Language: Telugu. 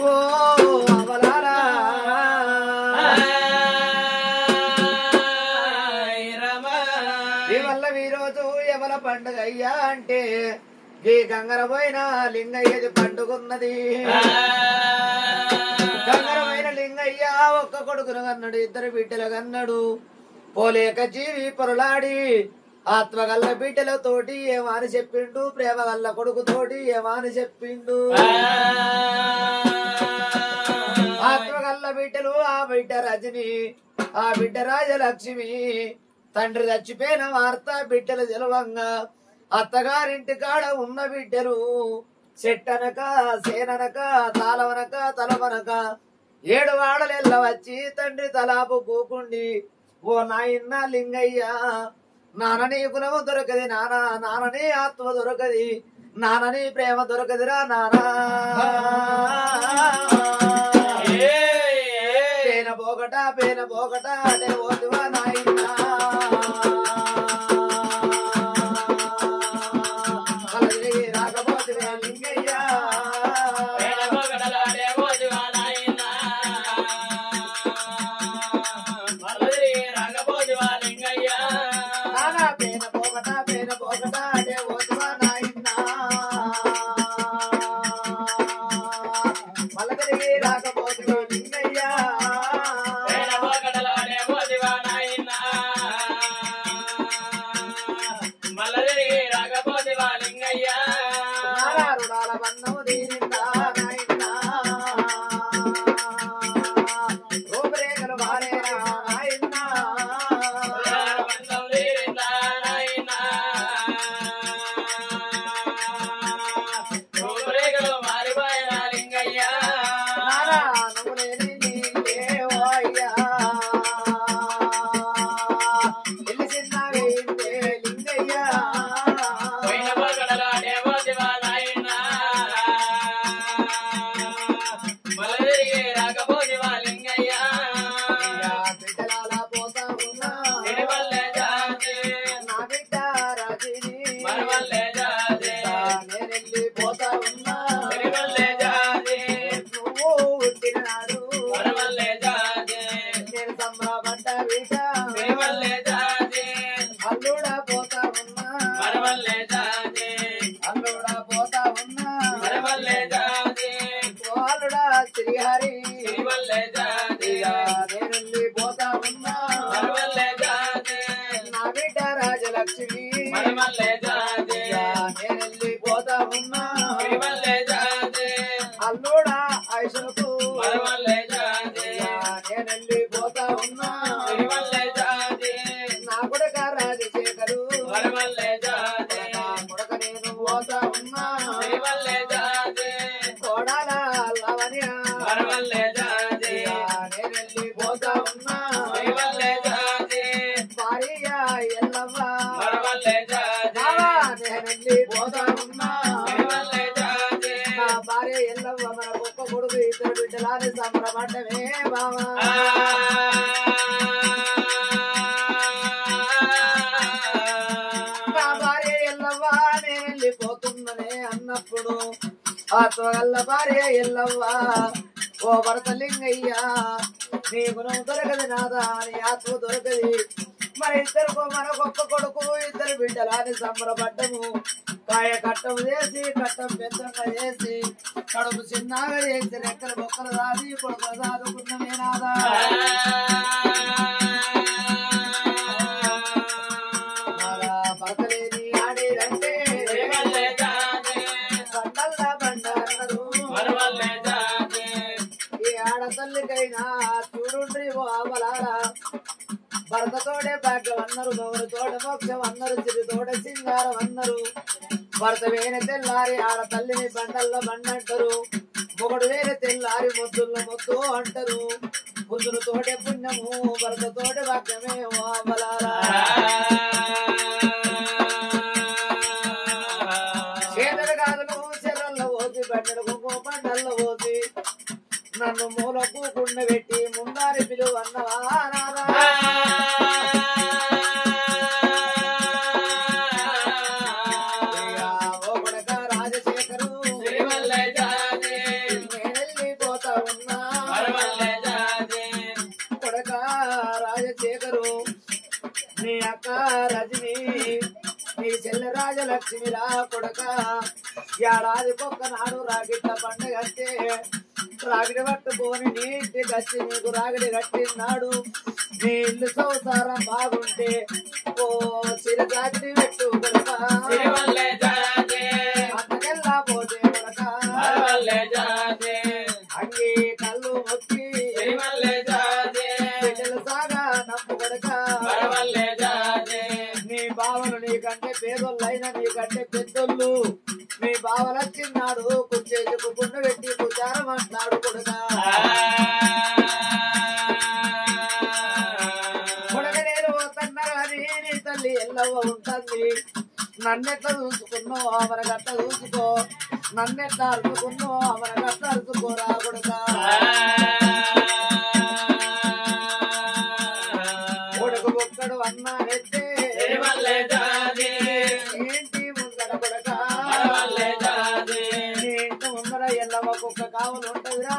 ఓ అవలారా ఈ వల్ల ఈరోజు ఎవల పండుగ అయ్యా అంటే ఈ గంగరపోయిన లింగయ్యది పండుగున్నది. గంగరమైన లింగయ్య ఒక్క కొడుకును కన్నాడు, ఇద్దరు బిడ్డలు కన్నాడు. పోలేక జీవి పొరలాడి ఆత్మగల్ల బిడ్డలతోటి ఏమాని చెప్పిండు, ప్రేమ గల్ల కొడుకుతోటి ఏమాని చెప్పిండు. ఆత్మగల్ల బిడ్డలు ఆ బిడ్డ రజని, ఆ బిడ్డ రాజలక్ష్మి. తండ్రి చచ్చిపోయిన వార్త బిడ్డలు తెలవంగా అత్తగారింటి కాడ ఉన్న బిడ్డలు చెట్టనక సేననక తాళవనక తలవనక 7 వాడలెల్ల వచ్చి తండ్రి తలాపు కూకుండి ఓ నాయన్న లింగయ్య నానని కులము దొరకది నానా, నానని ఆత్మ దొరకది నానని ప్రేమ దొరకదిరా నానా. పేన పోకట అనే ఓదువా నాయన్న రాకపోతే లింగయ్య అల్లుడా ఐసుకు నేనెళ్ళి పోతా ఉన్నా నా కొడుక రాజశేఖరు కొడుక నేను పోతా ఉన్నా కోడాల లవణ్య నేనెళ్ళి పోతా ఉన్నా భార్య ఎల్లవ్వ నేనెళ్ళి పోతా ఉన్నా భార్య ఎల్లవ్వ మన గొప్ప కొడుకు ఇద్దరు బిడ్డలాని సంబరపడ్డమే బావా. నా భార్య ఎల్లవ్వ నేను వెళ్ళిపోతున్ననే అన్నప్పుడు ఆత్మగల్ల భార్య ఎల్లవ్వ ఓ భరత లింగయ్య నీకు నువ్వు దొరకది నాదా నీ ఆత్మ దొరకది. మరి ఇద్దరు మన గొప్ప కొడుకు ఇద్దరు బిడ్డలాని సంబరపడ్డము. కాయ కట్టం చేసి కట్టం పెద్దగా చేసి కడుపు చిన్నగా చేసి రెక్కల బొక్కలు రాది కొడుకులు దాదుకున్నమే నాదా. భర్తలేని ఆడేదంటే బండల్లా బండ అన్నారు. ఈ ఆడతల్లికైనా చూడుండ్రి ఓ అవలారా భర్తతోడే భాగ్యం అన్నారు, గౌరతోడ మోక్షం అన్నారు, చిరుతోడ సింగారం అన్నారు. భర్త వేరే తెల్లారి ఆడ తల్లిని బండల్లో బండంటారు, మొగుడు వేరే తెల్లారి మొద్దుల్లో మొద్దు అంటారు. బుద్ధుల తోటే పుణ్యము భర్తతోటే భాగ్యమే ఓ అవ్వలారా. చేతలు కాదులు చెర్రల్లో పోసి బండలకు బండల్లో పోసి నన్ను మూల కూకుండ పెట్టి ముందారి పిలువ అన్నవా నాదా. రాజశేఖరు లక్ష్మిరా కొడక ఏడాది నాడు రాగిట్ల పండుగ అంటే రాగిడి పట్టుకొని నీటి కచ్చి నీకు రాగిడి కట్టినాడు నీ ఇల్లు సంసారం బాగుంటే ఓ సిర జాతి పెట్టు కొడక అంతకెల్లా పోతే కొడక అంగి కళ్ళు మొక్కి బిడ్డలు సాగా నమ్ము కొడక నీ బావలు నీకంటే పేదోళ్ళైనా నీకంటే పెద్దోళ్ళు మీ బావలు వచ్చిన్నాడు కుచ్చేసి గుండె పెట్టి కుచారం అంటున్నాడు కొడుక నేను పోతున్నా కానీ నీ తల్లి ఎల్లవ్వ ఉంటుంది నన్నెట్లా చూసుకున్నావు ఆమెన గట్ట చూసుకో నన్నెట్లా అరుచుకున్నావు ఆమెన గట్ట అరుచుకోరా కొడుక కొడుకు ఒక్కడు అన్నా నెత్తే ఏంటి ముందర కొడక నీ ఇంటి ముందర ఎల్లవ్వ కుక్క కావలు ఉంటదిరా